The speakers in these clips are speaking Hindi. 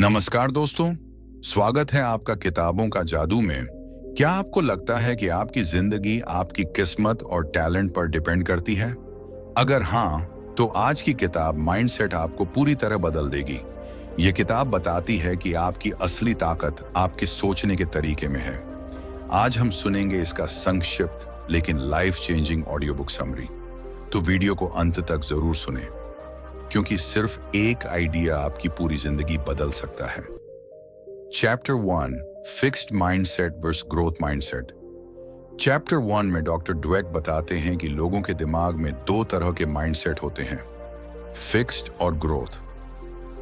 नमस्कार दोस्तों, स्वागत है आपका किताबों का जादू में। क्या आपको लगता है कि आपकी जिंदगी आपकी किस्मत और टैलेंट पर डिपेंड करती है? अगर हाँ, तो आज की किताब माइंडसेट आपको पूरी तरह बदल देगी। ये किताब बताती है कि आपकी असली ताकत आपके सोचने के तरीके में है। आज हम सुनेंगे इसका संक्षिप्त लेकिन life changing audio book summary. तो वीडियो को अंत तक जरूर सुने, क्योंकि सिर्फ एक आइडिया आपकी पूरी जिंदगी बदल सकता है। Chapter 1, fixed mindset versus growth mindset. Chapter 1 में डॉक्टर ड्वेक बताते हैं कि लोगों के दिमाग में दो तरह के माइंडसेट होते हैं, फिक्स्ड और ग्रोथ।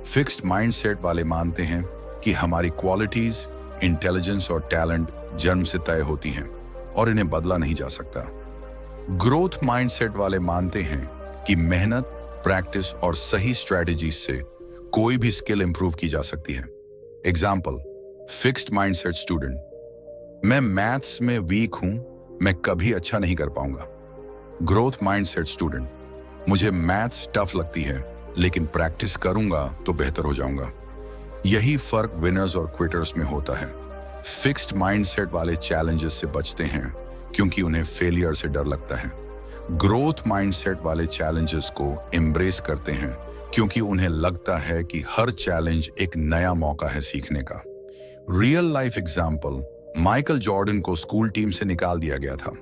फिक्स्ड माइंडसेट वाले मानते हैं कि हमारी क्वालिटीज, इंटेलिजेंस और टैलेंट जन्म से तय होती हैं और इन्हें बदला नहीं जा सकता। ग्रोथ माइंडसेट वाले मानते हैं कि मेहनत, प्रैक्टिस और सही स्ट्रेटजी से कोई भी स्किल इंप्रूव की जा सकती है। एग्जाम्पल, फिक्स्ड माइंडसेट स्टूडेंट, मैं मैथ्स में वीक हूं, मैं कभी अच्छा नहीं कर पाऊंगा। ग्रोथ माइंडसेट स्टूडेंट, मुझे मैथ्स टफ लगती है, लेकिन प्रैक्टिस करूंगा तो बेहतर हो जाऊंगा। यही फर्क विनर्स और क्विटर्स में होता है। फिक्स्ड माइंडसेट वाले चैलेंजेस से बचते हैं क्योंकि उन्हें फेलियर से डर लगता है। ग्रोथ माइंडसेट वाले चैलेंजेस को एम्ब्रेस करते हैं क्योंकि उन्हें लगता है कि हर चैलेंज एक नया मौका है सीखने का। Real life example, Michael Jordan को स्कूल टीम से निकाल दिया गया था।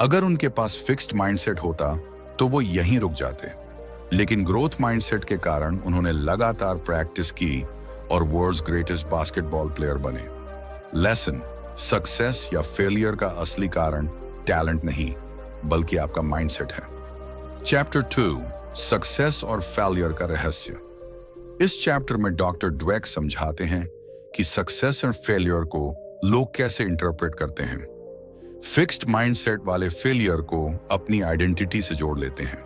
अगर उनके पास फिक्स्ड माइंडसेट होता तो वो यहीं रुक जाते, लेकिन ग्रोथ माइंडसेट के कारण उन्होंने लगातार प्रैक्टिस की और वर्ल्ड्स ग्रेटेस्ट बास्केटबॉल प्लेयर बने। लेसन, सक्सेस या फेलियर का असली कारण टैलेंट नहीं बल्कि आपका माइंडसेट है। चैप्टर 2, सक्सेस और फेलियर का रहस्य। इस चैप्टर में डॉक्टर ड्वेक समझाते हैं कि सक्सेस और फेलियर को लोग कैसे इंटरप्रेट करते हैं। फिक्स्ड माइंडसेट वाले फेलियर को अपनी आइडेंटिटी से जोड़ लेते हैं।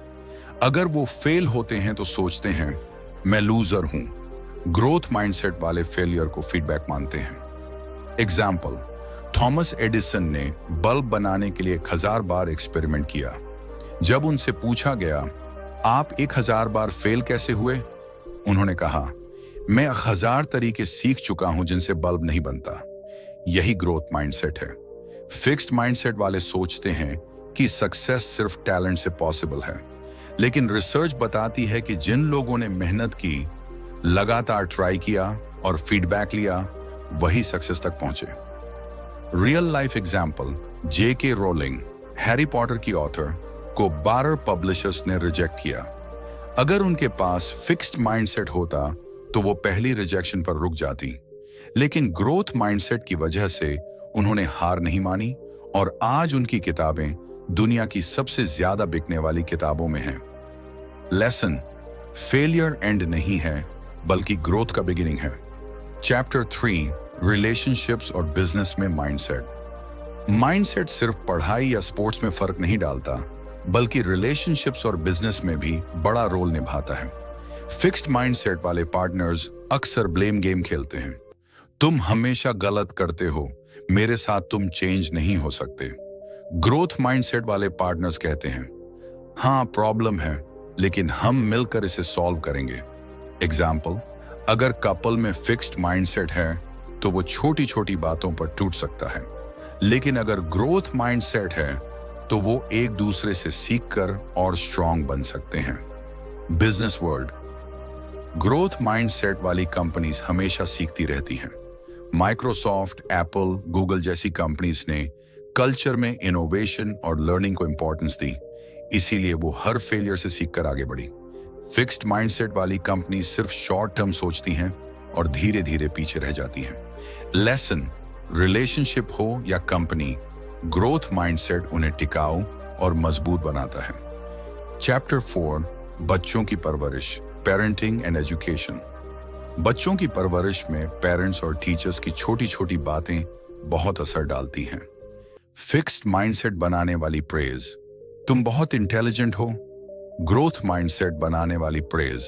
अगर वो फेल होते हैं तो सोचते हैं मैं लूजर हूं। ग्रोथ माइंडसेट वाले फेलियर को फीडबैक मानते हैं। एग्जाम्पल, थॉमस एडिसन ने बल्ब बनाने के लिए 1000 बार एक्सपेरिमेंट किया। जब उनसे पूछा गया, आप 1000 बार फेल कैसे हुए? उन्होंने कहा, मैं 1000 तरीके सीख चुका हूं जिनसे बल्ब नहीं बनता। यही ग्रोथ माइंडसेट है। फिक्स्ड माइंडसेट वाले सोचते हैं कि सक्सेस सिर्फ टैलेंट से पॉसिबल है, लेकिन रिसर्च बताती है कि जिन लोगों ने मेहनत की, लगातार ट्राई किया और फीडबैक लिया, वही सक्सेस तक पहुंचे। Real life example, J.K. Rolling, Harry Potter की ऑथर, को 12 पब्लिशर्स ने रिजेक्ट किया। अगर उनके पास फिक्स्ड माइंडसेट होता तो वो पहली रिजेक्शन पर रुक जाती, लेकिन ग्रोथ माइंडसेट की वजह से उन्होंने हार नहीं मानी और आज उनकी किताबें दुनिया की सबसे ज्यादा बिकने वाली किताबों में हैं। लेसन, फेलियर एंड नहीं है बल्कि ग्रोथ का बिगिनिंग है। चैप्टर 3, रिलेशनशिप्स और बिजनेस में माइंडसेट। माइंडसेट सिर्फ पढ़ाई या स्पोर्ट्स में फर्क नहीं डालता, बल्कि रिलेशनशिप्स और बिजनेस में भी बड़ा रोल निभाता है। फिक्स्ड माइंडसेट वाले पार्टनर्स अक्सर ब्लेम गेम खेलते हैं। तुम हमेशा गलत करते हो, मेरे साथ तुम चेंज नहीं हो सकते। ग्रोथ माइंडसेट वाले पार्टनर्स कहते हैं, हाँ प्रॉब्लम है, लेकिन हम मिलकर इसे सॉल्व करेंगे। एग्जाम्पल, अगर कपल में फिक्स्ड माइंडसेट है तो वो छोटी छोटी बातों पर टूट सकता है, लेकिन अगर ग्रोथ माइंडसेट है तो वो एक दूसरे से सीखकर और स्ट्रांग बन सकते हैं। बिजनेस वर्ल्ड, ग्रोथ माइंडसेट वाली कंपनीज हमेशा सीखती रहती हैं। माइक्रोसॉफ्ट, एप्पल, गूगल जैसी कंपनीज ने कल्चर में इनोवेशन और लर्निंग को इंपॉर्टेंस दी, इसीलिए वो हर फेलियर से सीखकर आगे बढ़ी। फिक्स्ड माइंडसेट वाली कंपनी सिर्फ शॉर्ट टर्म सोचती हैं और धीरे धीरे पीछे रह जाती हैं। लेसन, रिलेशनशिप हो या कंपनी, ग्रोथ माइंडसेट उन्हें टिकाऊ और मजबूत बनाता है। चैप्टर 4, बच्चों की परवरिश, पेरेंटिंग एंड एजुकेशन। बच्चों की परवरिश में पेरेंट्स और टीचर्स की छोटी छोटी बातें बहुत असर डालती हैं। फिक्स्ड माइंडसेट बनाने वाली प्रेज, तुम बहुत इंटेलिजेंट हो। ग्रोथ माइंडसेट बनाने वाली प्रेज,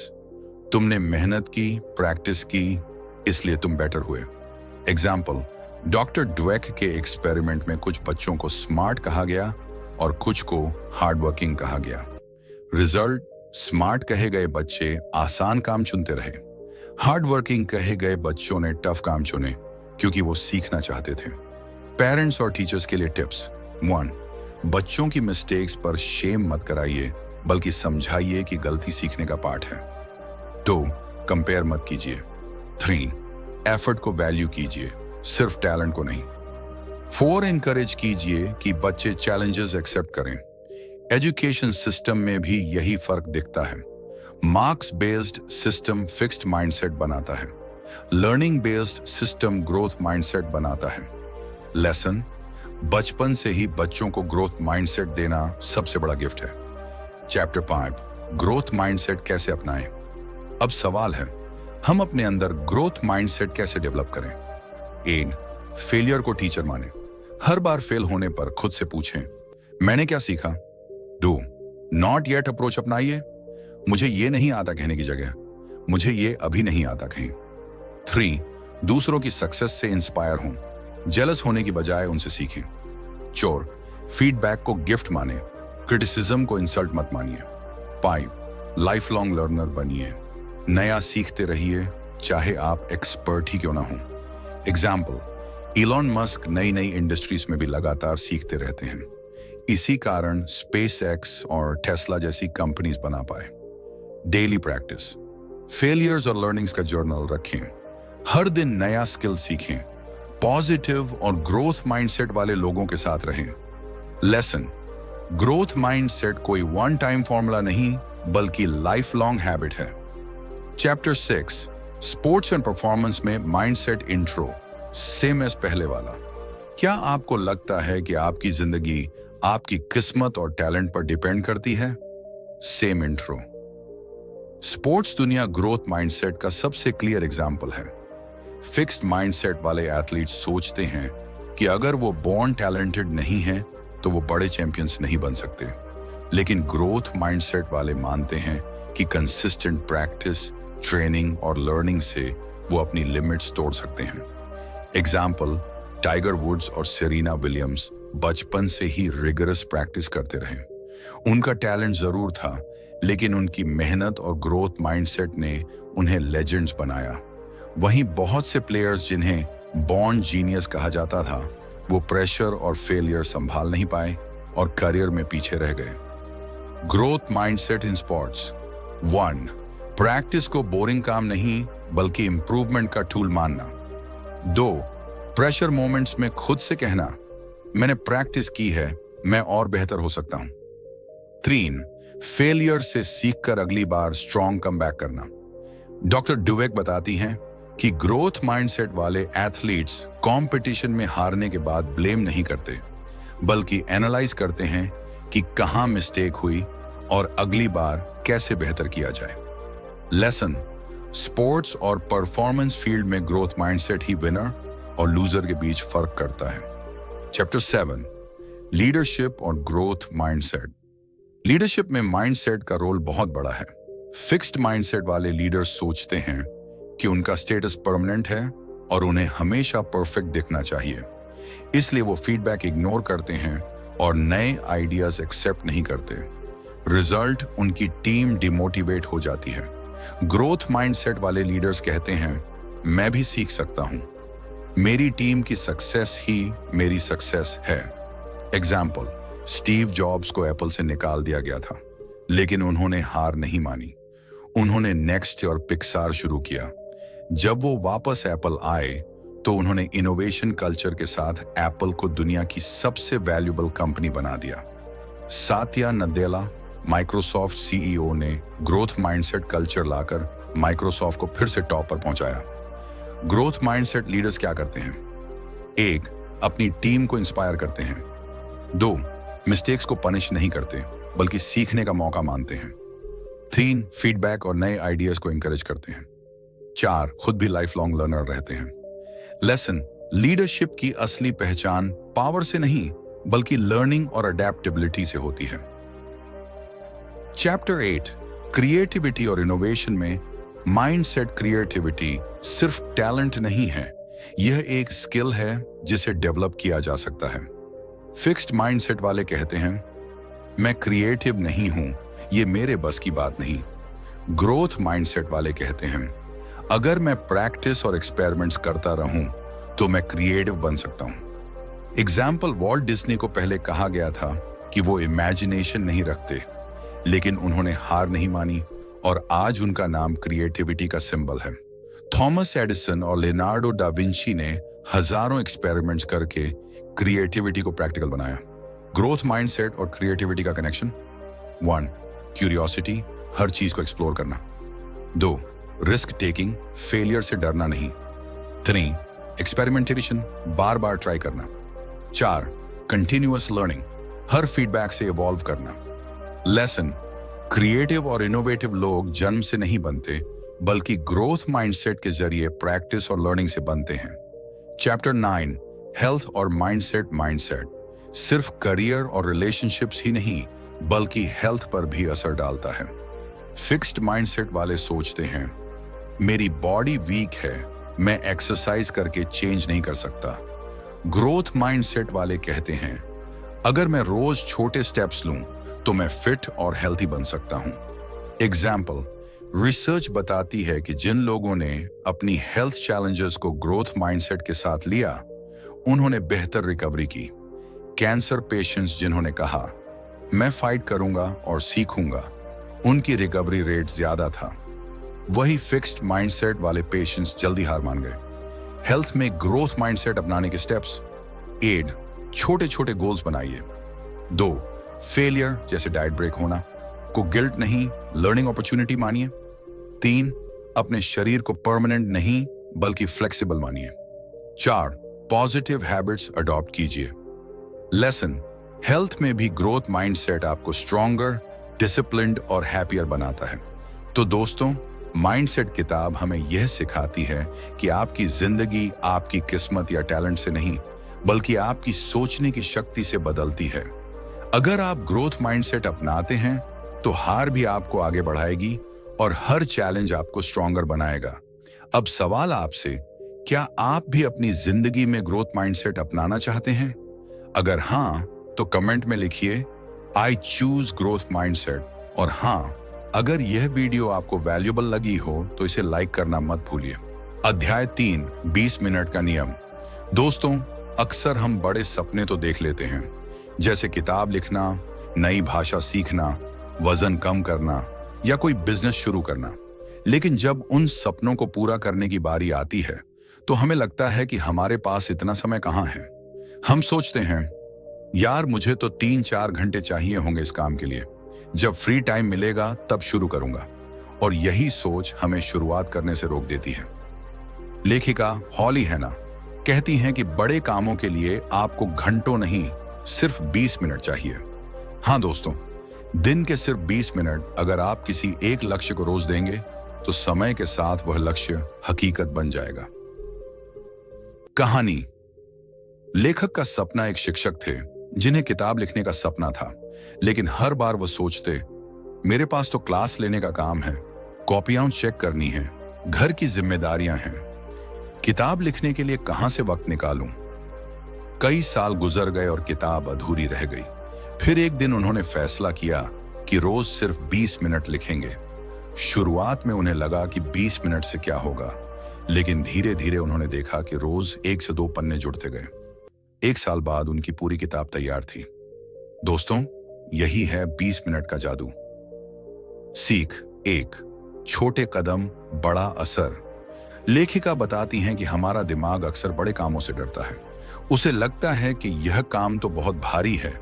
तुमने मेहनत की, प्रैक्टिस की, इसलिए तुम बेटर हुए। एग्जाम्पल, डॉक्टर ड्वेक के एक्सपेरिमेंट में कुछ बच्चों को स्मार्ट कहा गया और कुछ को हार्डवर्किंग कहा गया। रिजल्ट, स्मार्ट कहे गए बच्चे आसान काम चुनते रहे, हार्ड वर्किंग कहे गए बच्चों ने टफ काम चुने क्योंकि वो सीखना चाहते थे। पेरेंट्स और टीचर्स के लिए टिप्स। 1. बच्चों की मिस्टेक्स पर शेम मत कराइए, बल्कि समझाइए कि गलती सीखने का पार्ट है। 2. कंपेयर मत कीजिए। 3. एफर्ट को वैल्यू कीजिए, सिर्फ टैलेंट को नहीं। 4. इनकरेज कीजिए कि बच्चे चैलेंजेस एक्सेप्ट करें। एजुकेशन सिस्टम में भी यही फर्क दिखता है। Marks based system fixed mindset बनाता है, learning based system growth mindset बनाता है। लेसन, बचपन से ही बच्चों को ग्रोथ माइंडसेट देना सबसे बड़ा गिफ्ट है। चैप्टर 5, ग्रोथ माइंडसेट कैसे अपनाएं। अब सवाल है, हम अपने अंदर ग्रोथ माइंडसेट कैसे डेवलप करें। 1. फेलियर को टीचर माने। हर बार फेल होने पर खुद से पूछें, मैंने क्या सीखा। 2. नॉट येट अप्रोच अपनाइए। मुझे ये नहीं आता कहने की जगह, मुझे ये अभी नहीं आता कहीं। 3. दूसरों की सक्सेस से इंस्पायर हों, जेलस होने की बजाय उनसे सीखें। 4. फीडबैक को गिफ्ट माने, क्रिटिसिज्म को इंसल्ट मत मानिए। 5. लाइफ लॉन्ग लर्नर बनिए, नया सीखते रहिए, चाहे आप एक्सपर्ट ही क्यों ना हो। एग्जाम्पल, इलॉन मस्क नई नई इंडस्ट्रीज में भी लगातार सीखते रहते हैं। इसी कारण स्पेसएक्स और टेस्ला जैसी कंपनीज बना पाए। डेली प्रैक्टिस, फेलियर्स और लर्निंग्स का जर्नल रखें, हर दिन नया स्किल सीखें, पॉजिटिव और ग्रोथ माइंडसेट वाले लोगों के साथ रहें। लेसन, ग्रोथ माइंडसेट कोई वन टाइम फॉर्मूला नहीं, बल्कि लाइफ लॉन्ग हैबिट है। चैप्टर 6, स्पोर्ट्स एंड परफॉर्मेंस में माइंडसेट इंट्रो, सेम एज पहले वाला। क्या आपको लगता है कि आपकी जिंदगी आपकी किस्मत और टैलेंट पर डिपेंड करती है? Same intro. स्पोर्ट्स दुनिया ग्रोथ माइंडसेट का सबसे क्लियर एग्जाम्पल है। फिक्स्ड माइंडसेट वाले एथलीट्स सोचते हैं कि अगर वो बॉर्न टैलेंटेड नहीं हैं तो वो बड़े चैंपियंस नहीं बन सकते, लेकिन ग्रोथ माइंडसेट वाले मानते हैं कि कंसिस्टेंट प्रैक्टिस, ट्रेनिंग और लर्निंग से वो अपनी लिमिट्स तोड़ सकते हैं। एग्जाम्पल, टाइगर वुड्स और सेरेना विलियम्स बचपन से ही रिगरस प्रैक्टिस करते रहे। उनका टैलेंट जरूर था, लेकिन उनकी मेहनत और ग्रोथ माइंडसेट ने उन्हें लेजेंड्स बनाया। वहीं बहुत से प्लेयर्स जिन्हें बॉर्न जीनियस कहा जाता था, वो प्रेशर और फेलियर संभाल नहीं पाए और करियर में पीछे रह गए। Growth mindset in sports. 1. Practice को बोरिंग काम नहीं, बल्कि इंप्रूवमेंट का टूल मानना। 2. प्रेशर मोमेंट्स में खुद से कहना, मैंने प्रैक्टिस की है, मैं और बेहतर हो सकता हूं। 3. फेलियर से सीखकर अगली बार स्ट्रॉन्ग कमबैक करना। डॉक्टर डुवेक बताती हैं कि ग्रोथ माइंडसेट वाले एथलीट्स कंपटीशन में हारने के बाद ब्लेम नहीं करते, बल्कि एनालाइज करते हैं कि कहां मिस्टेक हुई और अगली बार कैसे बेहतर किया जाए। लेसन, स्पोर्ट्स और परफॉर्मेंस फील्ड में ग्रोथ माइंडसेट ही विनर और लूजर के बीच फर्क करता है। चैप्टर 7, लीडरशिप और ग्रोथ माइंडसेट। लीडरशिप में माइंडसेट का रोल बहुत बड़ा है। फिक्स्ड माइंडसेट वाले लीडर्स सोचते हैं कि उनका स्टेटस परमानेंट है और उन्हें हमेशा परफेक्ट दिखना चाहिए, इसलिए वो फीडबैक इग्नोर करते हैं और नए आइडियाज एक्सेप्ट नहीं करते। रिजल्ट, उनकी टीम डिमोटिवेट हो जाती है। ग्रोथ माइंडसेट वाले लीडर्स कहते हैं, मैं भी सीख सकता हूं, मेरी टीम की सक्सेस ही मेरी सक्सेस है। एग्जाम्पल, स्टीव जॉब्स को एप्पल से निकाल दिया गया था, लेकिन उन्होंने हार नहीं मानी। उन्होंने नेक्स्ट और पिक्सार शुरू किया। जब वो वापस एप्पल आए तो उन्होंने इनोवेशन कल्चर के साथ एप्पल को दुनिया की सबसे वैल्यूएबल कंपनी बना दिया। सात्या नदेला, माइक्रोसॉफ्ट सीईओ, ने ग्रोथ माइंडसेट कल्चर लाकर माइक्रोसॉफ्ट को फिर से टॉप पर पहुंचाया। ग्रोथ माइंडसेट लीडर्स क्या करते हैं? 1. अपनी टीम को इंस्पायर करते हैं। 2. मिस्टेक्स को पनिश नहीं करते, बल्कि सीखने का मौका मानते हैं। 3. फीडबैक और नए आइडियाज को इंकरेज करते हैं। 4. खुद भी लाइफ लॉन्ग लर्नर रहते हैं। लेसन, लीडरशिप की असली पहचान पावर से नहीं, बल्कि लर्निंग और अडेप्टेबिलिटी से होती है। चैप्टर 8, क्रिएटिविटी और इनोवेशन में माइंडसेट। क्रिएटिविटी सिर्फ टैलेंट नहीं है, यह एक स्किल है जिसे डेवलप किया जा सकता है। फिक्स्ड माइंडसेट वाले कहते हैं, मैं क्रिएटिव नहीं हूं, ये मेरे बस की बात नहीं। ग्रोथ माइंडसेट वाले कहते हैं, अगर मैं प्रैक्टिस और एक्सपेरिमेंट्स करता रहूं तो मैं क्रिएटिव बन सकता हूं। एग्जाम्पल, वॉल्ट डिज्नी को पहले कहा गया था कि वो इमेजिनेशन नहीं रखते, लेकिन उन्होंने हार नहीं मानी और आज उनका नाम क्रिएटिविटी का सिंबल है। थॉमस एडिसन और लियोनार्डो डा विंची ने हजारों एक्सपेरिमेंट्स करके क्रिएटिविटी को प्रैक्टिकल बनाया। ग्रोथ माइंडसेट और क्रिएटिविटी का कनेक्शन। 1. क्यूरियोसिटी, हर चीज को एक्सप्लोर करना। 2. रिस्क टेकिंग, फेलियर से डरना नहीं। 3. एक्सपेरिमेंटेशन, बार बार ट्राई करना। 4. कंटिन्यूअस लर्निंग, हर फीडबैक से इवॉल्व करना। लेसन, क्रिएटिव और इनोवेटिव लोग जन्म से नहीं बनते, बल्कि ग्रोथ माइंडसेट के जरिए प्रैक्टिस और लर्निंग से बनते हैं। चैप्टर 9, हेल्थ और माइंडसेट सिर्फ करियर और रिलेशनशिप्स ही नहीं, बल्कि हेल्थ पर भी असर डालता है। फिक्स्ड माइंडसेट वाले सोचते हैं, मेरी बॉडी वीक है, मैं एक्सरसाइज करके चेंज नहीं कर सकता। ग्रोथ माइंडसेट वाले कहते हैं, अगर मैं रोज छोटे स्टेप्स लूं तो मैं फिट और हेल्थी बन सकता हूं। एग्जाम्पल, रिसर्च बताती है कि जिन लोगों ने अपनी हेल्थ चैलेंजेस को ग्रोथ माइंडसेट के साथ लिया, उन्होंने बेहतर रिकवरी की। कैंसर पेशेंट्स जिन्होंने कहा, मैं फाइट करूंगा और सीखूंगा, उनकी रिकवरी रेट ज्यादा था। वही फिक्स्ड माइंडसेट वाले पेशेंट्स जल्दी हार मान गए। हेल्थ में ग्रोथ माइंडसेट अपनाने के स्टेप्स। 8. छोटे छोटे गोल्स बनाइए। 2. फेलियर जैसे डाइट ब्रेक होना को गिल्ट नहीं, लर्निंग अपॉर्चुनिटी मानिए। 3. अपने शरीर को परमानेंट नहीं, बल्कि फ्लेक्सिबल मानिए। 4. पॉजिटिव हैबिट्स अडॉप्ट कीजिए। लेसन, हेल्थ में भी ग्रोथ माइंडसेट आपको स्ट्रॉन्गर, डिसिप्लिन्ड और हैप्पियर बनाता है। तो दोस्तों, माइंडसेट किताब हमें यह सिखाती है कि आपकी जिंदगी आपकी किस्मत या टैलेंट से नहीं, बल्कि आपकी सोचने की शक्ति से बदलती है। अगर आप ग्रोथ माइंडसेट अपनाते हैं तो हार भी आपको आगे बढ़ाएगी और हर चैलेंज आपको स्ट्रॉन्गर बनाएगा। अब सवाल आपसे, क्या आप भी अपनी जिंदगी में ग्रोथ माइंडसेट अपनाना चाहते हैं? अगर हां, तो कमेंट में लिखिए, आई चूज ग्रोथ माइंडसेट। और हां, अगर यह वीडियो आपको वैल्यूएबल लगी हो तो इसे लाइक करना मत भूलिए। अध्याय 3, 20 मिनट का नियम। दोस्तों, अक्सर हम बड़े सपने तो देख लेते हैं, जैसे किताब लिखना, नई भाषा सीखना, वजन कम करना या कोई बिजनेस शुरू करना। लेकिन जब उन सपनों को पूरा करने की बारी आती है तो हमें लगता है कि हमारे पास इतना समय कहाँ है। हम सोचते हैं, यार मुझे तो 3-4 घंटे चाहिए होंगे इस काम के लिए, जब फ्री टाइम मिलेगा तब शुरू करूंगा। और यही सोच हमें शुरुआत करने से रोक देती है। लेखिका हॉली हैना कहती हैं कि बड़े कामों के लिए आपको घंटों नहीं, सिर्फ 20 मिनट चाहिए। हाँ दोस्तों, दिन के सिर्फ 20 मिनट अगर आप किसी एक लक्ष्य को रोज देंगे तो समय के साथ वह लक्ष्य हकीकत बन जाएगा। कहानी। लेखक का सपना एक शिक्षक थे जिन्हें किताब लिखने का सपना था, लेकिन हर बार वो सोचते, मेरे पास तो क्लास लेने का काम है, कॉपियां चेक करनी है, घर की जिम्मेदारियां हैं, किताब लिखने के लिए कहां से वक्त निकालूं? कई साल गुजर गए और किताब अधूरी रह गई। फिर एक दिन उन्होंने फैसला किया कि रोज सिर्फ 20 मिनट लिखेंगे। शुरुआत में उन्हें लगा कि 20 मिनट से क्या होगा, लेकिन धीरे धीरे उन्होंने देखा कि रोज 1 से 2 पन्ने जुड़ते गए। 1 साल बाद उनकी पूरी किताब तैयार थी। दोस्तों, यही है 20 मिनट का जादू। सीख 1, छोटे कदम, बड़ा असर। लेखिका बताती हैं कि हमारा दिमाग अक्सर बड़े कामों से डरता है। उसे लगता है कि यह काम तो बहुत भारी है,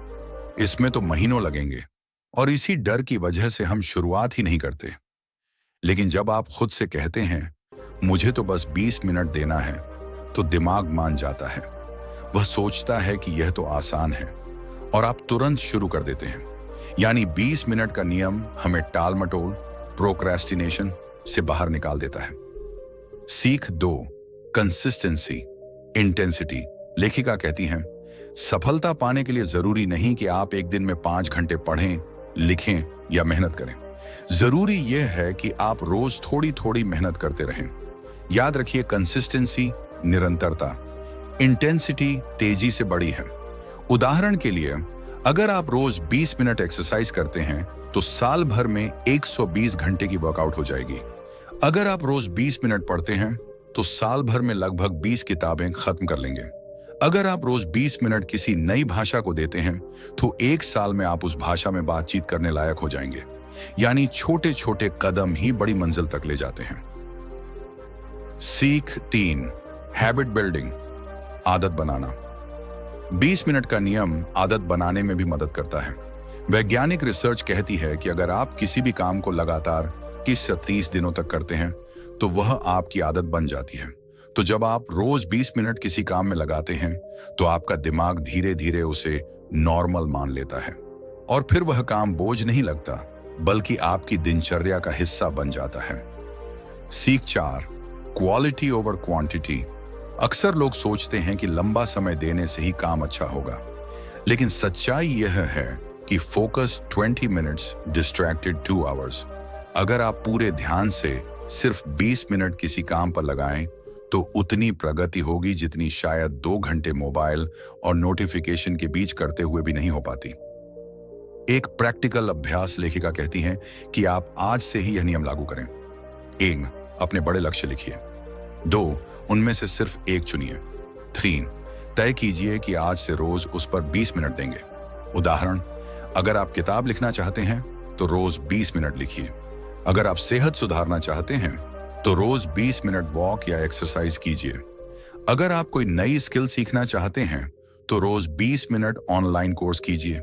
इसमें तो महीनों लगेंगे, और इसी डर की वजह से हम शुरुआत ही नहीं करते। लेकिन जब आप खुद से कहते हैं, मुझे तो बस 20 मिनट देना है, तो दिमाग मान जाता है। वह सोचता है कि यह तो आसान है और आप तुरंत शुरू कर देते हैं। यानी 20 मिनट का नियम हमें टाल मटोल, प्रोक्रेस्टिनेशन से बाहर निकाल देता है। सीख 2, कंसिस्टेंसी, इंटेंसिटी। लेखिका कहती हैं, सफलता पाने के लिए जरूरी नहीं कि आप एक दिन में 5 घंटे पढ़ें, लिखें या मेहनत करें। जरूरी यह है कि आप रोज थोड़ी थोड़ी मेहनत करते रहें। याद रखिए, कंसिस्टेंसी निरंतरता, इंटेंसिटी तेजी से बड़ी है। उदाहरण के लिए, अगर आप रोज 20 मिनट एक्सरसाइज करते हैं तो साल भर में 120 घंटे की वर्कआउट हो जाएगी। अगर आप रोज 20 मिनट पढ़ते हैं तो साल भर में लगभग 20 किताबें खत्म कर लेंगे। अगर आप रोज 20 मिनट किसी नई भाषा को देते हैं तो एक साल में आप उस भाषा में बातचीत करने लायक हो जाएंगे। यानी छोटे छोटे कदम ही बड़ी मंजिल तक ले जाते हैं। सीख 3, हैबिट बिल्डिंग, आदत बनाना। 20 मिनट का नियम आदत बनाने में भी मदद करता है। वैज्ञानिक रिसर्च कहती है कि अगर आप किसी भी काम को लगातार 21 से 30 दिनों तक करते हैं तो वह आपकी आदत बन जाती है। तो जब आप रोज 20 मिनट किसी काम में लगाते हैं तो आपका दिमाग धीरे धीरे उसे नॉर्मल मान लेता है और फिर वह काम बोझ नहीं लगता बल्कि आपकी दिनचर्या का हिस्सा बन जाता है। सीख 4, क्वालिटी ओवर क्वांटिटी। अक्सर लोग सोचते हैं कि लंबा समय देने से ही काम अच्छा होगा, लेकिन सच्चाई यह है कि फोकस 20 मिनट्स, डिस्ट्रैक्टेड 2 आवर्स। अगर आप पूरे ध्यान से सिर्फ 20 मिनट किसी काम पर लगाएं तो उतनी प्रगति होगी जितनी शायद 2 घंटे मोबाइल और नोटिफिकेशन के बीच करते हुए भी नहीं हो पाती। एक प्रैक्टिकल अभ्यास लेखिका कहती हैं कि आप आज से ही यह नियम लागू करें। 1, अपने बड़े लक्ष्य लिखिए। 2, उनमें से सिर्फ एक चुनिए। 3, तय कीजिए कि आज से रोज उस पर 20 मिनट देंगे। उदाहरण, अगर आप किताब लिखना चाहते हैं तो रोज 20 मिनट लिखिए। अगर आप सेहत सुधारना चाहते हैं तो रोज 20 मिनट वॉक या एक्सरसाइज कीजिए। अगर आप कोई नई स्किल सीखना चाहते हैं तो रोज 20 मिनट ऑनलाइन कोर्स कीजिए।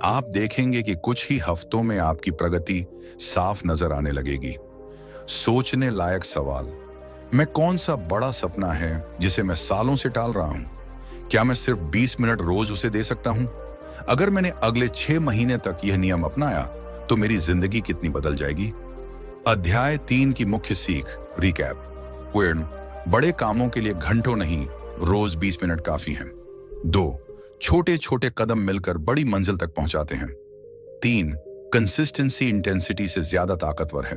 आप देखेंगे कि कुछ ही हफ्तों में आपकी प्रगति साफ नजर आने लगेगी। सोचने लायक सवाल, मैं कौन सा बड़ा सपना है जिसे मैं सालों से टाल रहा हूं? क्या मैं सिर्फ 20 मिनट रोज उसे दे सकता हूं? अगर मैंने अगले 6 महीने तक यह नियम अपनाया तो मेरी जिंदगी कितनी बदल जाएगी। अध्याय 3 की मुख्य सीख, रिकैप। बड़े कामों के लिए घंटों नहीं, रोज 20 मिनट काफी हैं। 2, छोटे छोटे कदम मिलकर बड़ी मंजिल तक पहुंचाते हैं। 3, कंसिस्टेंसी इंटेंसिटी से ज्यादा ताकतवर है।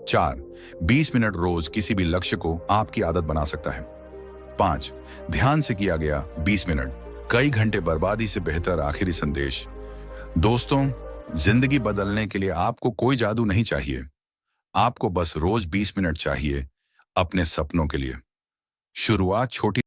4, 20 मिनट रोज किसी भी लक्ष्य को आपकी आदत बना सकता है। 5, ध्यान से किया गया 20 मिनट कई घंटे बर्बादी से बेहतर। आखिरी संदेश, दोस्तों, जिंदगी बदलने के लिए आपको कोई जादू नहीं चाहिए। आपको बस रोज 20 मिनट चाहिए अपने सपनों के लिए। शुरुआत छोटी